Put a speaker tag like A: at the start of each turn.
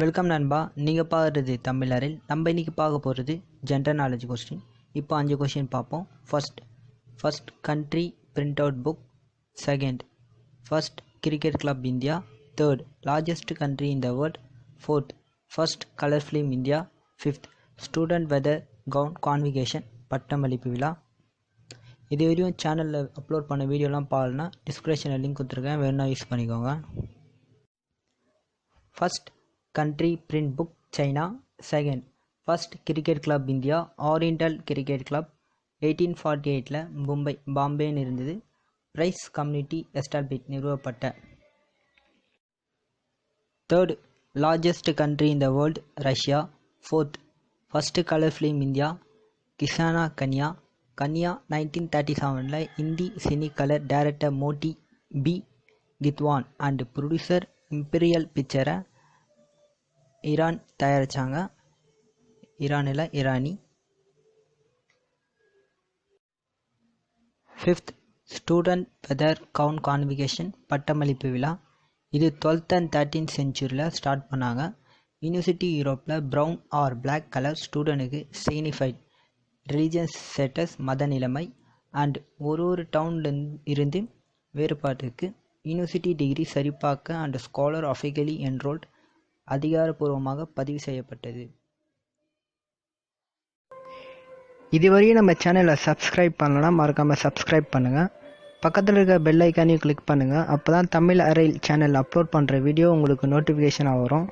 A: Welcome நண்பா. நீங்கள் பார்க்குறது தமிழ் அறையில். நம்ம இன்றைக்கி பார்க்க போகிறது ஜென்ரல் நாலேஜ் கொஸ்டின். இப்போ 5 கொஸ்டின் பார்ப்போம். First country print out book. Second first cricket club India. Third largest country in the world. Fourth first colour film India. Fifth student weather gown convocation பட்டமளிப்பு விழா. இது வரையும் சேனலில் அப்லோட் பண்ண வீடியோலாம் பாருன்னா டிஸ்கிரிப்ஷனில் லிங்க் கொடுத்துருக்கேன், வேணும்னா யூஸ் பண்ணிக்கோங்க. First country print book China. Second first cricket club India, Oriental Cricket Club. 1848ல பாம்பே இருந்தது. பிரைஸ் கம்யூனிட்டி எஸ்டாப்ளிஷ் நிறுவப்பட்ட. Third largest country in the world Russia. Fourth first colour film India Kisan Kanya. 1937ல் Hindi Cinecolor director Moti B Gidwani and producer Imperial பிக்சரை ஈரான் தயாரித்தாங்க. Irani. Fifth student weather gown convocation பட்டமளிப்பு விழா. இது 12th and 13th செஞ்சுரியில் ஸ்டார்ட் பண்ணாங்க. University யூரோப்பில் ப்ரௌன் ஆர் பிளாக் கலர் ஸ்டூடெண்ட்டுக்கு சிக்னிஃபைட் ரிலீஜியஸ் ஸ்டேட்டஸ் மத நிலைமை அண்ட் ஒரு டவுன்ல இருந்து வேறுபாட்டுக்கு யூனிவர்சிட்டி டிகிரி சரிபார்க்க அண்ட் ஸ்காலர் அஃபிகலி என்ரோல்ட் அதிகாரப்பூர்வமாக பதிவு செய்யப்பட்டது. இதுவரையும் நம்ம சேனலை சப்ஸ்கிரைப் பண்ணலன்னா மறக்காமல் சப்ஸ்கிரைப் பண்ணுங்கள். பக்கத்தில் இருக்க பெல் ஐக்கானையும் கிளிக் பண்ணுங்கள். அப்போ தான் தமிழ் அறையில் சேனல் அப்லோட் பண்ணுற வீடியோ உங்களுக்கு நோட்டிஃபிகேஷனாக வரும்.